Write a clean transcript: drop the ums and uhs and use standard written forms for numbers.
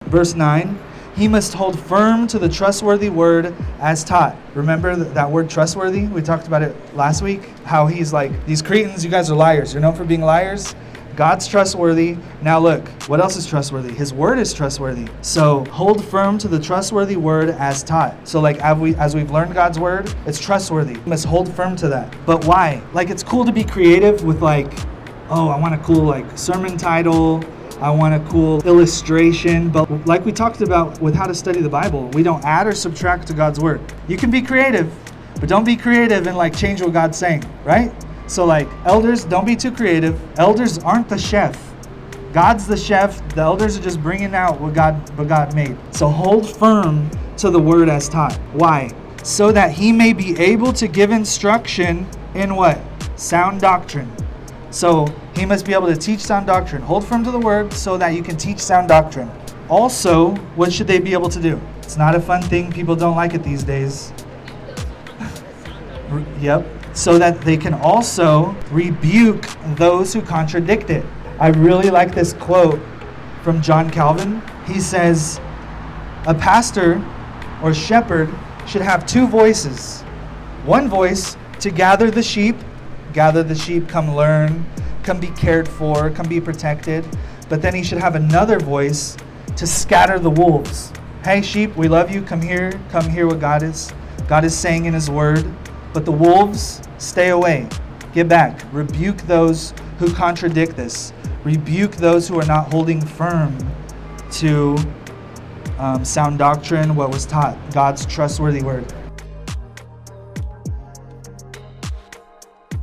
Verse 9, he must hold firm to the trustworthy word as taught. Remember that word trustworthy? We talked about it last week. How he's like, these Cretans, you guys are liars. You're known for being liars. God's trustworthy. Now look, what else is trustworthy? His word is trustworthy. So hold firm to the trustworthy word as taught. So like as we've learned God's word, it's trustworthy. We must hold firm to that. But why? Like it's cool to be creative with like, oh, I want a cool like sermon title. I want a cool illustration. But like we talked about with how to study the Bible, we don't add or subtract to God's word. You can be creative, but don't be creative and like change what God's saying, right? So like elders, don't be too creative. Elders aren't the chef. God's the chef. The elders are just bringing out what God made. So hold firm to the word as taught. Why? So that he may be able to give instruction in what? Sound doctrine. So he must be able to teach sound doctrine. Hold firm to the word so that you can teach sound doctrine. Also, what should they be able to do? It's not a fun thing. People don't like it these days. Yep. So that they can also rebuke those who contradict it. I really like this quote from John Calvin. He says, a pastor or shepherd should have two voices. One voice to gather the sheep, come learn, come be cared for, come be protected. But then he should have another voice to scatter the wolves. Hey sheep, we love you, come hear what God is saying in his word. But the wolves, stay away. Get back. Rebuke those who contradict this. Rebuke those who are not holding firm to sound doctrine, what was taught, God's trustworthy word.